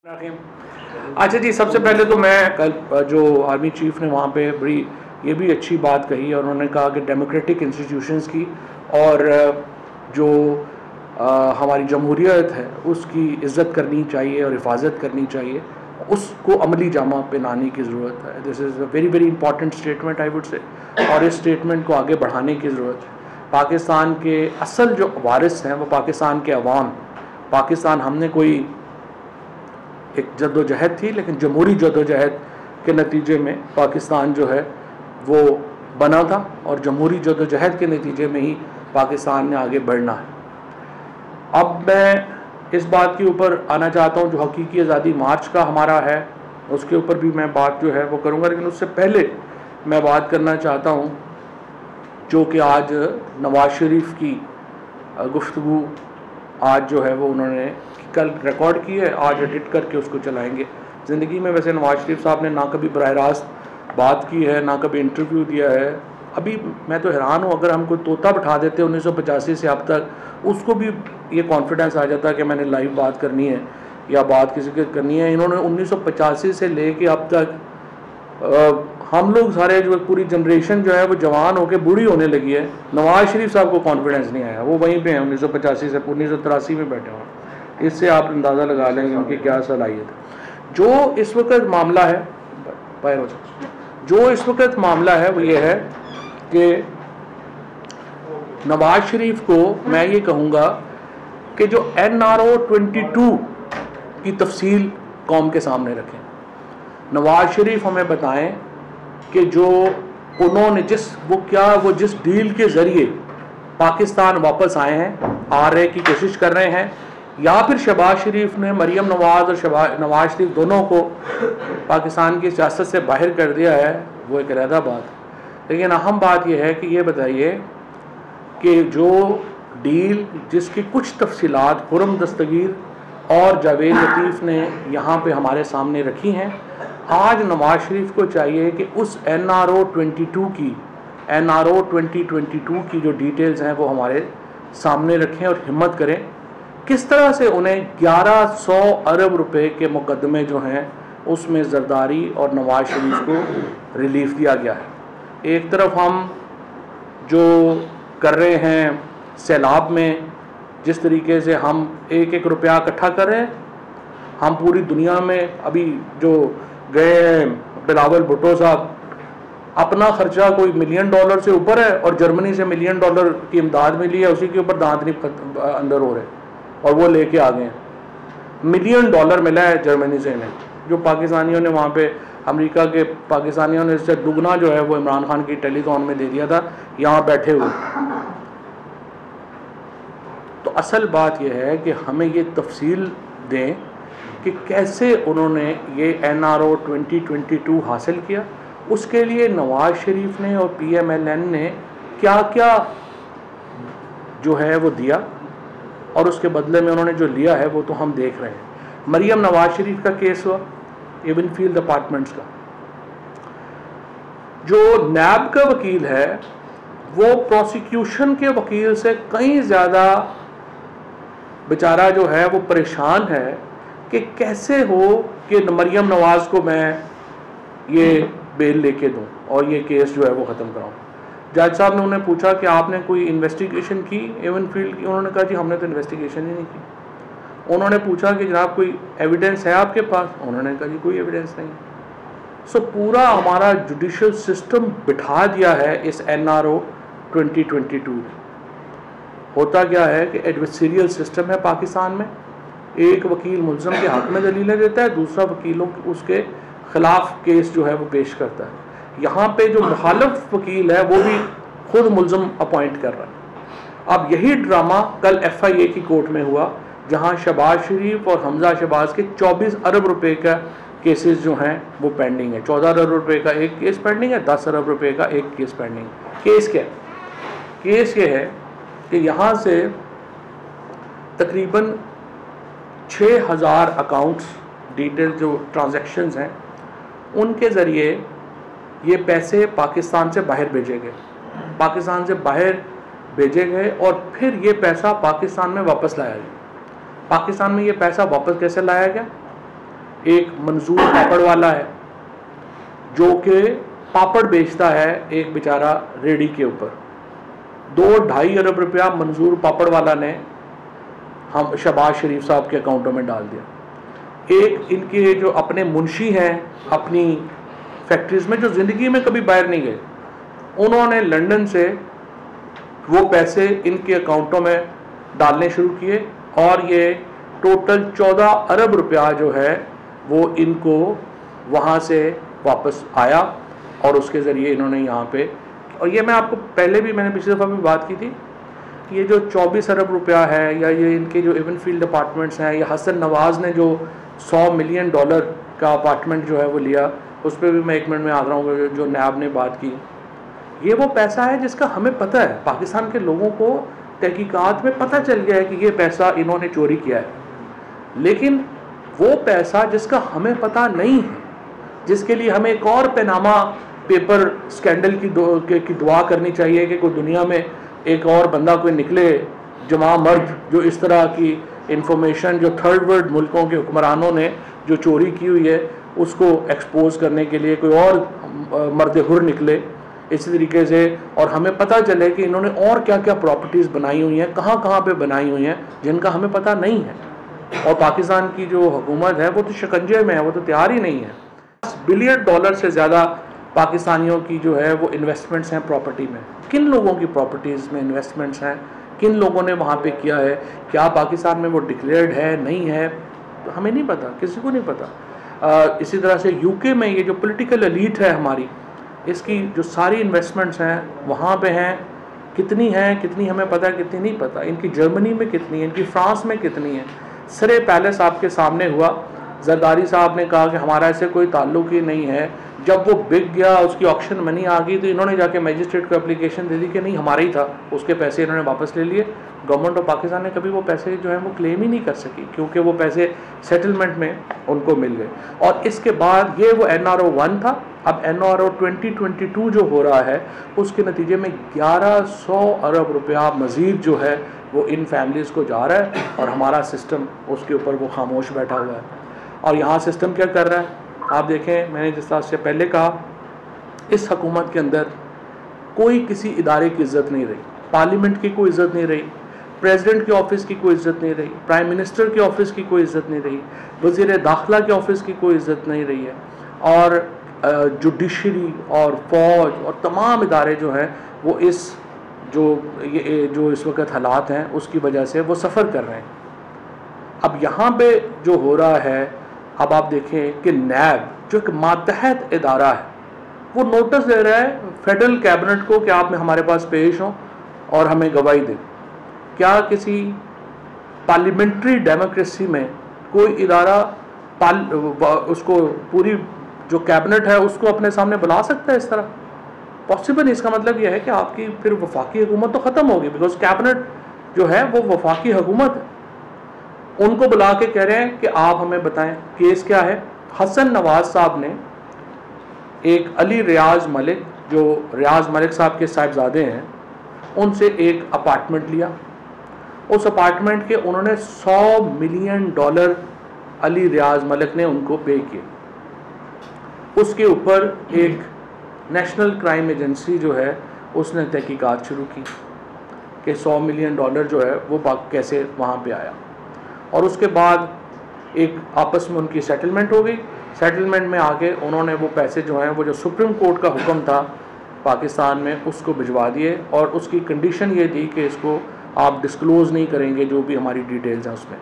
अच्छा जी, सबसे पहले तो मैं कल जो आर्मी चीफ ने वहाँ पे बड़ी ये भी अच्छी बात कही और उन्होंने कहा कि डेमोक्रेटिक इंस्टीट्यूशंस की और जो हमारी जमहूरियत है उसकी इज़्ज़त करनी चाहिए और हिफाजत करनी चाहिए, उसको अमली जामा पहनाने की ज़रूरत है। This is a very very important statement I would say, और इस स्टेटमेंट को आगे बढ़ाने की ज़रूरत है। पाकिस्तान के असल जो वारिस हैं वो पाकिस्तान के अवाम, पाकिस्तान हमने कोई एक जद्दोजहद थी, लेकिन जमहूरी जद्दोजहद के नतीजे में पाकिस्तान जो है वो बना था और जमहूरी जद्दोजहद के नतीजे में ही पाकिस्तान ने आगे बढ़ना है। अब मैं इस बात के ऊपर आना चाहता हूँ जो हकीकी आज़ादी मार्च का हमारा है, उसके ऊपर भी मैं बात जो है वो करूँगा, लेकिन उससे पहले मैं बात करना चाहता हूँ जो कि आज नवाज़ शरीफ की गुफ्तगू आज जो है वो उन्होंने कल रिकॉर्ड की है, आज एडिट करके उसको चलाएंगे। ज़िंदगी में वैसे नवाज़ शरीफ साहब ने ना कभी बराह रास्त बात की है, ना कभी इंटरव्यू दिया है। अभी मैं तो हैरान हूँ, अगर हम कोई तोता बिठा देते 1985 से अब तक, उसको भी ये कॉन्फिडेंस आ जाता कि मैंने लाइव बात करनी है या बात किसी की करनी है। इन्होंने 1985 से ले कर अब तक हम लोग सारे जो पूरी जनरेशन जो है वो जवान होकर बूढ़ी होने लगी है, नवाज़ शरीफ साहब को कॉन्फिडेंस नहीं आया। वो वहीं पे हैं 1985 से 1983 में बैठे हुए। इससे आप अंदाज़ा लगा लेंगे उनकी क्या सलाहियत है। जो इस वक्त मामला है वो ये है कि नवाज़ शरीफ को मैं ये कहूँगा कि जो NRO 22 की तफसील कौम के सामने रखें। नवाज़ शरीफ हमें बताएं कि जो उन्होंने वो जिस डील के ज़रिए पाकिस्तान वापस आए हैं, आ रहे की कोशिश कर रहे हैं, या फिर शहबाज शरीफ ने मरीम नवाज़ और नवाज़ शरीफ दोनों को पाकिस्तान की सियासत से बाहर कर दिया है, वो एक अलग बात है। लेकिन अहम बात यह है कि ये बताइए कि जो डील जिसकी कुछ तफसीलात खुर्रम दस्तगीर और जावेद लतीफ़ ने यहाँ पे हमारे सामने रखी हैं, आज नवाज़ शरीफ को चाहिए कि उस NRO 2022 की जो डिटेल्स हैं वो हमारे सामने रखें और हिम्मत करें किस तरह से उन्हें 1100 अरब रुपए के मुकदमे जो हैं उसमें जरदारी और नवाज़ शरीफ को रिलीफ दिया गया है। एक तरफ हम जो कर रहे हैं सैलाब में, जिस तरीके से हम एक एक रुपया इकट्ठा कर रहे हैं, हम पूरी दुनिया में अभी जो गए बिलावल भुट्टो साहब, अपना खर्चा कोई $1 मिलियन से ऊपर है और जर्मनी से $1 मिलियन की इमदाद मिली है, उसी के ऊपर दांत नहीं अंदर हो रहे और वो लेके आ गए हैं। $1 मिलियन मिला है जर्मनी से इन्हें, जो पाकिस्तानियों ने वहाँ पे अमेरिका के पाकिस्तानियों ने इससे दुगना जो है वो इमरान खान की टेलीथॉन में दे दिया था यहाँ बैठे हुए। तो असल बात यह है कि हमें ये तफसील दें कि कैसे उन्होंने ये NRO 2022 हासिल किया, उसके लिए नवाज़ शरीफ ने और PMLN ने क्या क्या जो है वो दिया और उसके बदले में उन्होंने जो लिया है वो तो हम देख रहे हैं। मरीम नवाज़ शरीफ का केस हुआ, इवनफील्ड अपार्टमेंट्स का, जो नैब का वकील है वो प्रोसिक्यूशन के वकील से कहीं ज़्यादा बेचारा जो है वो परेशान है कि कैसे हो कि मरीम नवाज़ को मैं ये बेल लेके दूं और ये केस जो है वो ख़त्म कराऊं। जज साहब ने उन्हें पूछा कि आपने कोई इन्वेस्टिगेशन की एवनफील्ड की? उन्होंने कहा जी हमने तो इन्वेस्टिगेशन ही नहीं की। उन्होंने पूछा कि जनाब कोई एविडेंस है आपके पास? उन्होंने कहा जी कोई एविडेंस नहीं। सो पूरा हमारा जुडिशल सिस्टम बिठा दिया है इस NRO 2022। होता क्या है कि एडवर्सरियल सिस्टम है पाकिस्तान में, एक वकील मुल्ज़म के हक़ में दलीलें देता है, दूसरा वकीलों उसके ख़िलाफ़ केस जो है वो पेश करता है। यहाँ पे जो मुखालिफ वकील है वो भी खुद मुल्ज़म अपॉइंट कर रहा है। अब यही ड्रामा कल FIA की कोर्ट में हुआ, जहाँ शहबाज शरीफ और हमजा शहबाज के 24 अरब रुपए का केसेस जो हैं वो पेंडिंग है। 14 अरब रुपए का एक केस पेंडिंग है, 10 अरब रुपए का एक केस पेंडिंग है। केस क्या है? केस ये है कि यहाँ से तकरीबन 6000 अकाउंट्स डिटेल जो ट्रांजैक्शंस हैं उनके ज़रिए ये पैसे पाकिस्तान से बाहर भेजे गए, पाकिस्तान से बाहर भेजे गए और फिर ये पैसा पाकिस्तान में वापस लाया गया। पाकिस्तान में ये पैसा वापस कैसे लाया गया? एक मंजूर पापड़ वाला है जो कि पापड़ बेचता है एक बेचारा रेडी के ऊपर। 2-2.5 अरब रुपया मंजूर पापड़ वाला ने हम शहबाज शरीफ साहब के अकाउंटों में डाल दिया। एक इनके जो अपने मुंशी हैं अपनी फैक्ट्रीज में, जो ज़िंदगी में कभी बाहर नहीं गए, उन्होंने लंदन से वो पैसे इनके अकाउंटों में डालने शुरू किए और ये टोटल 14 अरब रुपया जो है वो इनको वहाँ से वापस आया और उसके ज़रिए इन्होंने यहाँ पे, और ये मैं आपको पहले भी, मैंने पिछली दफ़ा भी बात की थी, ये जो 24 अरब रुपया है या ये इनके जो इवनफील्ड अपार्टमेंट्स हैं, या हसन नवाज़ ने जो $100 मिलियन का अपार्टमेंट जो है वो लिया, उस पर भी मैं 1 मिनट में आ रहा हूँ, जो नैब ने बात की। ये वो पैसा है जिसका हमें पता है, पाकिस्तान के लोगों को तहकीकात में पता चल गया है कि ये पैसा इन्होंने चोरी किया है, लेकिन वो पैसा जिसका हमें पता नहीं है, जिसके लिए हमें एक और पैनामा पेपर स्कैंडल की दुआ करनी चाहिए कि कोई दुनिया में एक और बंदा कोई निकले जमा मर्द जो इस तरह की इंफॉर्मेशन जो थर्ड वर्ल्ड मुल्कों के हुक्मरानों ने जो चोरी की हुई है उसको एक्सपोज करने के लिए कोई और मर्द हुर निकले इसी तरीके से, और हमें पता चले कि इन्होंने और क्या क्या प्रॉपर्टीज़ बनाई हुई हैं, कहाँ कहाँ पे बनाई हुई हैं, जिनका हमें पता नहीं है। और पाकिस्तान की जो हुकूमत है वो तो शिकंजे में है, वो तो तैयार ही नहीं है। $10 बिलियन से ज़्यादा पाकिस्तानियों की जो है वो इन्वेस्टमेंट्स हैं प्रॉपर्टी में। किन लोगों की प्रॉपर्टीज़ में इन्वेस्टमेंट्स हैं, किन लोगों ने वहाँ पे किया है, क्या पाकिस्तान में वो डिक्लेयर्ड है नहीं है, तो हमें नहीं पता, किसी को नहीं पता। इसी तरह से यूके में ये जो पॉलिटिकल एलीट है हमारी, इसकी जो सारी इन्वेस्टमेंट्स हैं वहाँ पे हैं, कितनी हैं, कितनी हमें पता है, कितनी नहीं पता। इनकी जर्मनी में कितनी है, इनकी फ्रांस में कितनी है। सरे पैलेस आपके सामने हुआ, जरदारी साहब ने कहा कि हमारा ऐसे कोई ताल्लुक ही नहीं है। जब वो बिक गया, उसकी ऑक्शन मनी आ गई, तो इन्होंने जाके मजिस्ट्रेट को एप्लीकेशन दे दी कि नहीं हमारा ही था, उसके पैसे इन्होंने वापस ले लिए। गवर्नमेंट ऑफ पाकिस्तान ने कभी वो पैसे जो है वो क्लेम ही नहीं कर सकी, क्योंकि वो पैसे सेटलमेंट में उनको मिल गए। और इसके बाद ये वो NRO 1 था, अब NRO 2022 जो हो रहा है उसके नतीजे में 1100 अरब रुपया मज़ीद जो है वो इन फैमिलीज़ को जा रहा है, और हमारा सिस्टम उसके ऊपर वो खामोश बैठा हुआ है। और यहाँ सिस्टम क्या कर रहा है आप देखें, मैंने जिस तरह से पहले कहा, इस हुकूमत के अंदर कोई किसी इदारे की इज़्ज़त नहीं रही, पार्लियामेंट की कोई इज़्ज़त नहीं रही, प्रेसिडेंट के ऑफिस की कोई इज़्ज़त नहीं रही, प्राइम मिनिस्टर के ऑफिस की कोई इज़्ज़त नहीं रही, वज़ीर दाखिला के ऑफिस की कोई इज़्ज़त नहीं रही है, और जुडिशरी और फौज और तमाम इदारे जो हैं वो इस जो इस वक्त हालात हैं उसकी वजह से वो सफ़र कर रहे हैं। अब यहाँ पे जो हो रहा है, अब आप देखें कि नैब जो एक मातहत इदारा है वो नोटिस दे रहा है फेडरल कैबिनेट को कि आप में हमारे पास पेश हों और हमें गवाही दें। क्या किसी पार्लियामेंट्री डेमोक्रेसी में कोई इदारा उसको पूरी जो कैबिनेट है उसको अपने सामने बुला सकता है इस तरह? पॉसिबल नहीं। इसका मतलब यह है कि आपकी फिर वफाकी हुकूमत तो ख़त्म होगी, बिकॉज कैबिनेट जो है वो वफाकी हुकूमत है। उनको बुला के कह रहे हैं कि आप हमें बताएं केस क्या है। हसन नवाज साहब ने एक अली रियाज मलिक, जो रियाज मलिक साहब के साहिबजादे हैं, उनसे एक अपार्टमेंट लिया। उस अपार्टमेंट के उन्होंने $100 मिलियन अली रियाज मलिक ने उनको पे किए। उसके ऊपर एक नेशनल क्राइम एजेंसी जो है उसने तहकीकात शुरू की कि $100 मिलियन जो है वो कैसे वहाँ पे आया। और उसके बाद एक आपस में उनकी सेटलमेंट हो गई। सेटलमेंट में आके उन्होंने वो पैसे जो हैं वो जो सुप्रीम कोर्ट का हुक्म था पाकिस्तान में उसको भिजवा दिए, और उसकी कंडीशन ये थी कि इसको आप डिस्क्लोज़ नहीं करेंगे जो भी हमारी डिटेल्स हैं उसमें।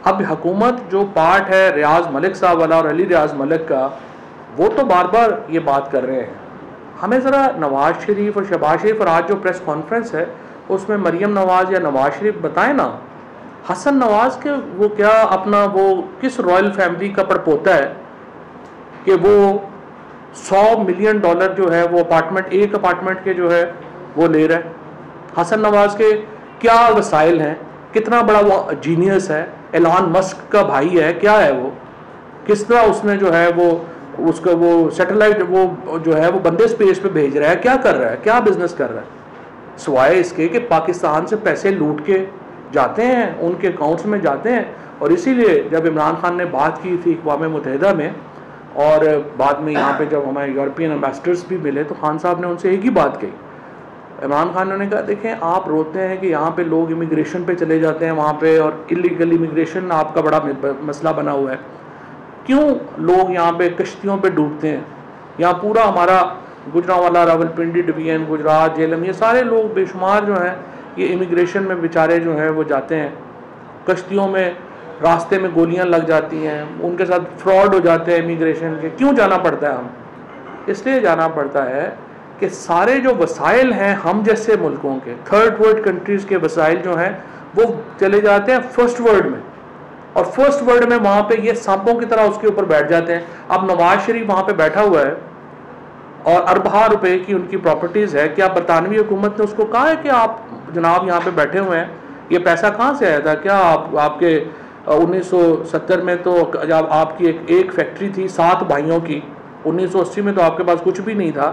अब हुकूमत जो पार्ट है रियाज मलिक साहब वाला और अली रियाज मलिक का, वो तो बार बार ये बात कर रहे हैं। हमें ज़रा नवाज़ शरीफ और शहबाज शरीफ, और आज जो प्रेस कॉन्फ्रेंस है उसमें मरीम नवाज़ या नवाज़ शरीफ बताएं ना, हसन नवाज़ के वो क्या अपना वो किस रॉयल फैमिली का पड़पोता है कि वो $100 मिलियन जो है वो अपार्टमेंट, एक अपार्टमेंट के जो है वो ले रहा है। हसन नवाज़ के क्या वसाइल हैं, कितना बड़ा वो जीनियस है, एलन मस्क का भाई है, क्या है वो, किस तरह उसने जो है वो उसका वो सैटेलाइट वो जो है वो बंदे स्पेस पे भेज रहा है, क्या कर रहा है, क्या बिजनेस कर रहा है, सिवाय इसके कि पाकिस्तान से पैसे लूट के जाते हैं, उनके अकाउंट्स में जाते हैं। और इसीलिए जब इमरान खान ने बात की थी अक़वाम मुत्तहिदा में और बाद में यहाँ पे जब हमारे यूरोपियन एम्बेसडर्स भी मिले तो खान साहब ने उनसे एक ही बात कही। इमरान खान ने कहा देखें आप रोते हैं कि यहाँ पे लोग इमिग्रेशन पे चले जाते हैं वहाँ पे और इलीगल इमिग्रेशन आपका बड़ा मसला बना हुआ है, क्यों लोग यहाँ पे कश्तियों पे डूबते हैं। यहाँ पूरा हमारा गुजरांवाला, रावलपिंडी डिवीजन, गुजरात, झेलम, ये सारे लोग बेशुमार जो हैं ये इमिग्रेशन में बेचारे जो हैं वो जाते हैं कश्तियों में, रास्ते में गोलियां लग जाती हैं, उनके साथ फ्रॉड हो जाते हैं इमिग्रेशन के। क्यों जाना पड़ता है? हम इसलिए जाना पड़ता है कि सारे जो वसाइल हैं हम जैसे मुल्कों के, थर्ड वर्ल्ड कंट्रीज़ के वसाइल जो हैं वो चले जाते हैं फर्स्ट वर्ल्ड में, और फर्स्ट वर्ल्ड में वहाँ पे ये सांपों की तरह उसके ऊपर बैठ जाते हैं। अब नवाज शरीफ वहाँ पे बैठा हुआ है और अरबा रुपए की उनकी प्रॉपर्टीज़ है। क्या बरतानवी हुकूमत ने उसको कहा है कि आप जनाब यहाँ पे बैठे हुए हैं, ये पैसा कहाँ से आया था? क्या आपके 1970 में तो जब आपकी एक फैक्ट्री थी 7 भाइयों की, 1980 में तो आपके पास कुछ भी नहीं था,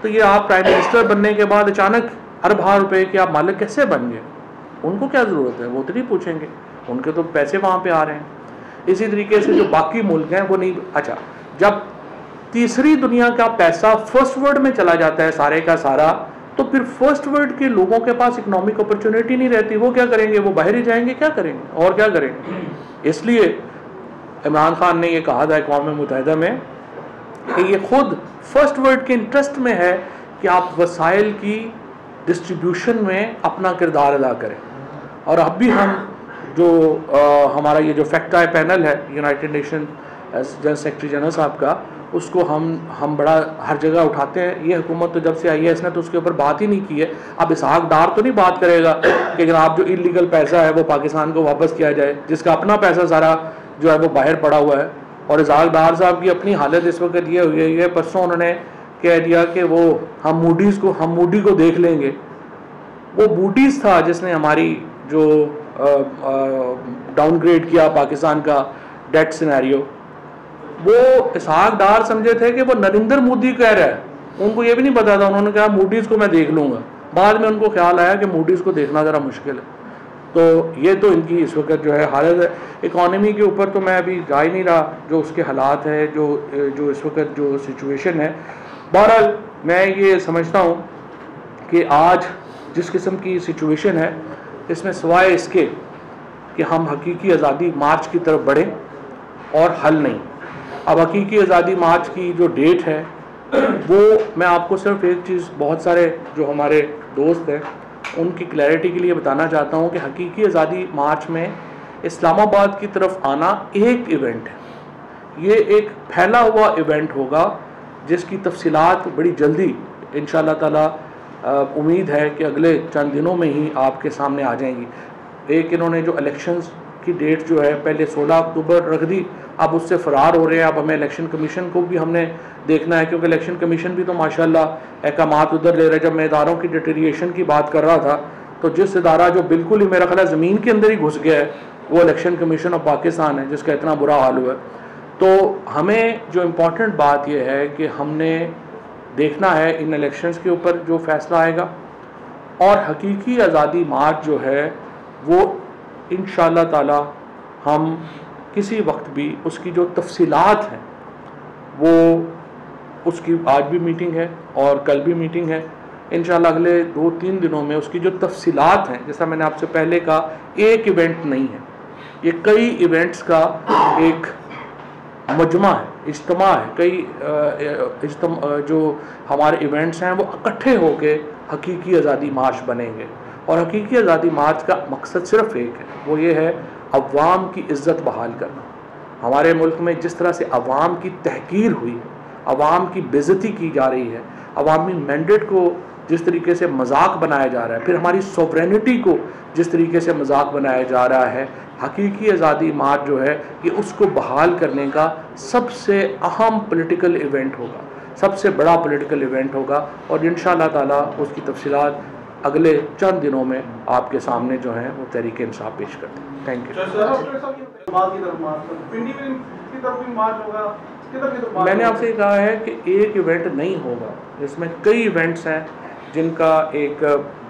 तो ये आप प्राइम मिनिस्टर बनने के बाद अचानक अरबा रुपए के आप मालिक कैसे बन गए? उनको क्या ज़रूरत है? वो तो नहीं पूछेंगे, उनके तो पैसे वहाँ पे आ रहे हैं। इसी तरीके से जो बाकी मुल्क हैं वो नहीं। अच्छा, जब तीसरी दुनिया का पैसा फर्स्ट वर्ल्ड में चला जाता है सारे का सारा, तो फिर फर्स्ट वर्ल्ड के लोगों के पास इकोनॉमिक अपॉर्चुनिटी नहीं रहती। वो क्या करेंगे? वो बाहर ही जाएंगे, क्या करेंगे और क्या करेंगे? इसलिए इमरान खान ने ये कहा था अक़वाम मुत्तहिदा में कि ये खुद फर्स्ट वर्ल्ड के इंटरेस्ट में है कि आप वसाइल की डिस्ट्रीब्यूशन में अपना किरदार अदा करें। और अब भी हम जो हमारा ये जो फैक्ट आई पैनल है United nation general secretary general साहब का, उसको हम बड़ा हर जगह उठाते हैं। ये हुकूमत तो जब से आई है इसने तो उसके ऊपर बात ही नहीं की है। अब इसहाक डार तो नहीं बात करेगा कि जनाब जो इलीगल पैसा है वो पाकिस्तान को वापस किया जाए, जिसका अपना पैसा सारा जो है वो बाहर पड़ा हुआ है। और इसहाक डार साहब की अपनी हालत इस वक्त ये हुई है, परसों उन्होंने कह दिया कि वो हम मूडी को देख लेंगे। वो मूडीज़ था जिसने हमारी जो डाउनग्रेड किया पाकिस्तान का डेट सिनेरियो। वो इसहाक डार समझे थे कि वो नरेंद्र मोदी कह रहा है, उनको ये भी नहीं पता था। उन्होंने कहा मूडीज़ को मैं देख लूँगा। बाद में उनको ख्याल आया कि मूडीज़ को देखना ज़रा मुश्किल है। तो ये तो इनकी इस वक्त जो है हालत है। इकॉनमी के ऊपर तो मैं अभी जा ही नहीं रहा, जो उसके हालात है, जो इस वक्त जो सिचुएशन है। बहरहाल मैं ये समझता हूँ कि आज जिस किस्म की सिचुएशन है, इसमें सिवाय इसके कि हम हकीकी आज़ादी मार्च की तरफ बढ़ें और हल नहीं। अब हकीकी आज़ादी मार्च की जो डेट है वो मैं आपको सिर्फ एक चीज़, बहुत सारे जो हमारे दोस्त हैं उनकी क्लैरिटी के लिए बताना चाहता हूँ कि हकीकी आज़ादी मार्च में इस्लामाबाद की तरफ आना एक इवेंट है। ये एक फैला हुआ इवेंट होगा जिसकी तफसीलात बड़ी जल्दी इंशाअल्लाह ताला उम्मीद है कि अगले चंद दिनों में ही आपके सामने आ जाएंगी। एक इन्होंने जो इलेक्शंस की डेट जो है पहले 16 अक्टूबर रख दी, अब उससे फ़रार हो रहे हैं। अब हमें इलेक्शन कमीशन को भी हमने देखना है, क्योंकि इलेक्शन कमीशन भी तो माशाल्लाह अहकामात उधर ले रहा है। जब मैं इदारों की डिटेरिएशन की बात कर रहा था तो जिस इदारा जो बिल्कुल ही मेरा ख्याल ज़मीन के अंदर ही घुस गया है वो इलेक्शन कमीशन ऑफ पाकिस्तान है, जिसका इतना बुरा हाल हुआ है। तो हमें जो इम्पोर्टेंट बात यह है कि हमने देखना है इन इलेक्शंस के ऊपर जो फ़ैसला आएगा, और हकीकी आज़ादी मार्च जो है वो इंशाअल्लाह ताला हम किसी वक्त भी उसकी जो तफसीलात हैं वो उसकी आज भी मीटिंग है और कल भी मीटिंग है। इंशाअल्लाह अगले 2-3 दिनों में उसकी जो तफसीलात हैं, जैसा मैंने आपसे पहले कहा, एक इवेंट नहीं है, ये कई इवेंट्स का एक मजमा है, इज्तिमा है। कई जो हमारे इवेंट्स हैं वो इकट्ठे होके हकीकी आज़ादी मार्च बनेंगे। और हकीकी आज़ादी मार्च का मकसद सिर्फ एक है, वो ये है अवाम की इज़्ज़त बहाल करना। हमारे मुल्क में जिस तरह से अवाम की तहकीर हुई है, अवाम की बेइज्जती की जा रही है, अवामी मैंडेट को जिस तरीके से मजाक बनाया जा रहा है, फिर हमारी सोवरेनिटी को जिस तरीके से मजाक बनाया जा रहा है, हकीकी आज़ादी मार्च जो है ये उसको बहाल करने का सबसे अहम पॉलिटिकल इवेंट होगा, सबसे बड़ा पॉलिटिकल इवेंट होगा। और इंशाअल्लाह ताला उसकी तफसीलात अगले चंद दिनों में आपके सामने जो हैं वो तहरीक इंसाफ पेश करते हैं। Thank you. मैंने आपसे कहा है कि एक इवेंट नहीं होगा, इसमें कई इवेंट्स हैं जिनका एक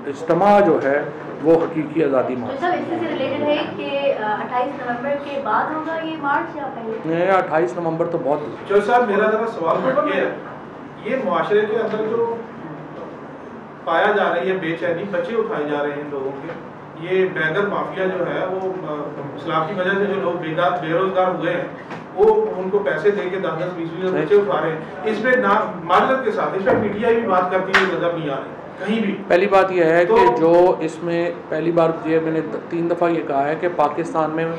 इज्तिमा जो है वो हकीकी आज़ादी मांग। तो इससे रिलेटेड है कि 28 नवंबर के बाद होगा ये मार्च या पहले? 28 नवंबर तो बहुत। जो साहब मेरा ज़रा सवाल ये मुआशरे के अंदर जो पाया जा रही है बेचैनी, बच्चे उठाए जा रहे हैं लोगों के, ये बैगर माफिया जो है वो इस्लाम की वजह से जो लोग बेरोजगार हुए हैं वो उनको पैसे दे के 10-10, 20-20 बच्चे उठा रहे हैं। इस पे ना माजरत के साथ इस पे पीटीआई भी बात करती है, नजर नहीं आ रही कहीं भी। पहली बात यह है कि जो इसमें पहली बार ये मैंने 3 दफ़ा ये कहा है कि पाकिस्तान में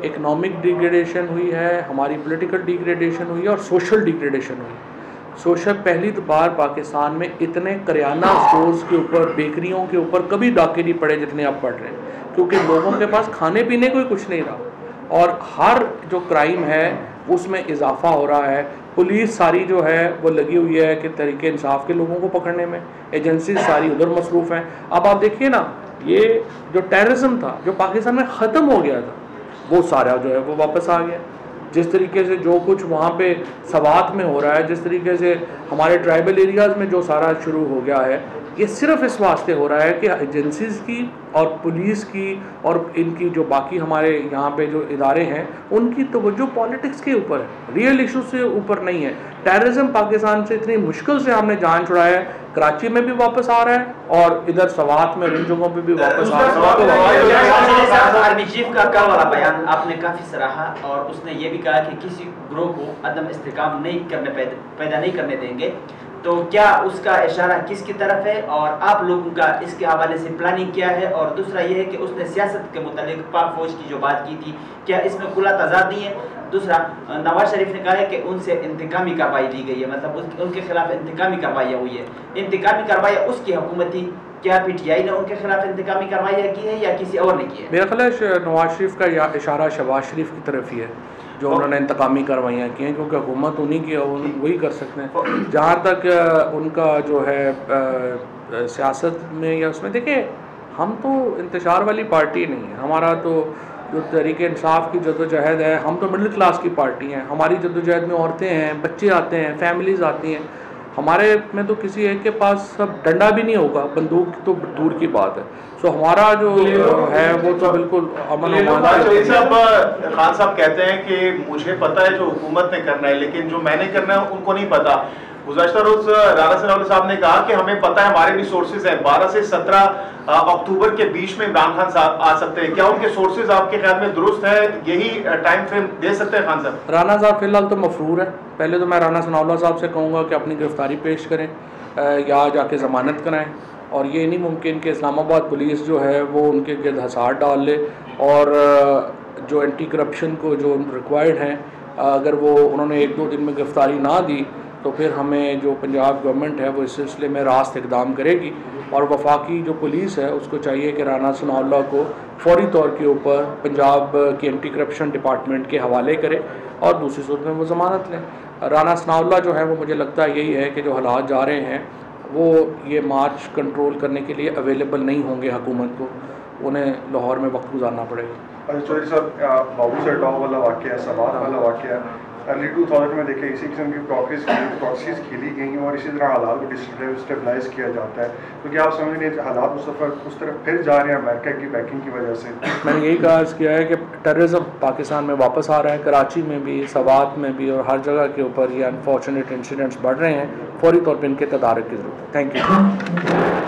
इकनॉमिक डिग्रेडेशन हुई है, हमारी पॉलिटिकल डिग्रेडेशन हुई है और सोशल डिग्रेडेशन हुई। सोशल पहली बार पाकिस्तान में इतने करियाना स्टोर्स के ऊपर, बेकरियों के ऊपर कभी डाके नहीं पड़े जितने अब पड़ रहे हैं, क्योंकि लोगों के पास खाने पीने को कुछ नहीं रहा और हर जो क्राइम है उसमें इजाफा हो रहा है। पुलिस सारी जो है वो लगी हुई है कि तरीके इंसाफ के लोगों को पकड़ने में, एजेंसी सारी उधर मसरूफ़ हैं। अब आप देखिए ना, ये जो टेररिज्म था जो पाकिस्तान में ख़त्म हो गया था वो सारा जो है वो वापस आ गया। जिस तरीके से जो कुछ वहाँ पे सवात में हो रहा है, जिस तरीके से हमारे ट्राइबल एरियाज़ में जो सारा शुरू हो गया है, ये सिर्फ इस वास्ते हो रहा है कि एजेंसीज़ की और पुलिस की और इनकी जो बाकी हमारे यहाँ पे जो इदारे हैं उनकी तवज्जो पॉलिटिक्स के ऊपर है, रियल इशू से ऊपर नहीं है। टेररिज्म पाकिस्तान से इतनी मुश्किल से हमने जान छुड़ाया है, कराची में भी वापस आ रहा है और इधर सवात में इन जगहों पे भी वापस आ रहा है। आर्मी चीफ का कल वाला बयान आपने काफ़ी सराहा और उसने ये भी कहा कि किसी ग्रोह को अदम इस्तेकाम नहीं करने पैदा नहीं करने देंगे। तो क्या उसका इशारा किसकी तरफ है और आप लोगों का इसके हवाले से प्लानिंग क्या है? और दूसरा ये है कि उसने सियासत के मुतालिक पाक फौज की जो बात की थी, क्या इसमें खुला तजाद नहीं है? दूसरा, नवाज शरीफ ने कहा है कि उनसे इंतकामी कार्रवाई दी गई है, मतलब उनके खिलाफ इंतकामी कार्रवाई हुई है। इंतकामी कार्रवाई उसकी हुकूमत थी, क्या पीटीआई ने उनके खिलाफ इंतकामी कार्रवाई की है या किसी और ने की है? मेरा ख्याल है नवाज शरीफ का इशारा शहबाज शरीफ की तरफ ही है जो उन्होंने इंतकामी कार्रवाइयाँ की हैं, क्योंकि हुकूमत उन्हीं की है, वही कर सकते हैं। जहाँ तक उनका जो है सियासत में या उसमें, देखिए हम तो इंतशार वाली पार्टी नहीं है, हमारा तो जो तरीके इंसाफ की जद्दोजहद है, हम तो मिडिल क्लास की पार्टी हैं। हमारी जद्दोजहद में औरतें हैं, बच्चे आते हैं, फैमिलीज़ आती हैं। हमारे में तो किसी एक के पास सब डंडा भी नहीं होगा, बंदूक तो दूर की बात है। सो हमारा जो है वो तो बिल्कुल अमन अमान है। खान साहब कहते हैं कि मुझे पता है जो हुकूमत ने करना है, लेकिन जो मैंने करना है उनको नहीं पता। गुज़श्ता रोज राना सनाउल्लाह साहब ने कहा कि हमें पता है, हमारे भी सोर्सेज हैं, 12 से 17 अक्टूबर के बीच में इमरान खान साहब आ सकते हैं। क्या उनके सोर्सेज आपके ख्याल में दुरुस्त है? यही टाइम फ्रेम दे सकते हैं खान साहब? राना साहब फिलहाल तो मफरूर है। पहले तो मैं राना सनाउल्लाह साहब से कहूँगा कि अपनी गिरफ्तारी पेश करें या जाके ज़मानत कराएं, और ये नहीं मुमकिन कि इस्लामाबाद पुलिस जो है वो उनके गिर्द हसार डाल ले और जो एंटी करप्शन को जो रिक्वायर्ड हैं, अगर वो उन्होंने 1-2 दिन में गिरफ्तारी ना दी तो फिर हमें जो पंजाब गवर्नमेंट है वो इस सिलसिले में रास्त इक़दाम करेगी और वफाकी जो पुलिस है उसको चाहिए कि राना सनाउल्लाह को फौरी तौर के ऊपर पंजाब की एंटी करप्शन डिपार्टमेंट के हवाले करे और दूसरी सूरत में वो ज़मानत लें। राना सनाउल्लाह जो है वो मुझे लगता है यही है कि जो हालात जा रहे हैं वो ये मार्च कंट्रोल करने के लिए अवेलेबल नहीं होंगे हुकूमत को, उन्हें लाहौर में वक्त गुजारना पड़ेगा। चौधरी साहब, बाबू सर टॉप वाला वाक़या, सवाल वाला वाक़या, अर्ली 2000 में देखे इसी किस्म की प्रॉक्सीज खेली गई और इसी तरह हालात को डिस्टेबलाइज किया जाता है, क्योंकि आप समझ रहे हैं हालात उस तरफ फिर जा रहे हैं अमेरिका की बैकिंग की वजह से। मैंने यही कहा किया है कि टेररिज्म पाकिस्तान में वापस आ रहा है, कराची में भी, सवात में भी और हर जगह के ऊपर ये अनफॉर्चुनेट इंसिडेंट्स बढ़ रहे हैं। फौरी तौर पर इनके तदारक की ज़रूरत है। Thank you.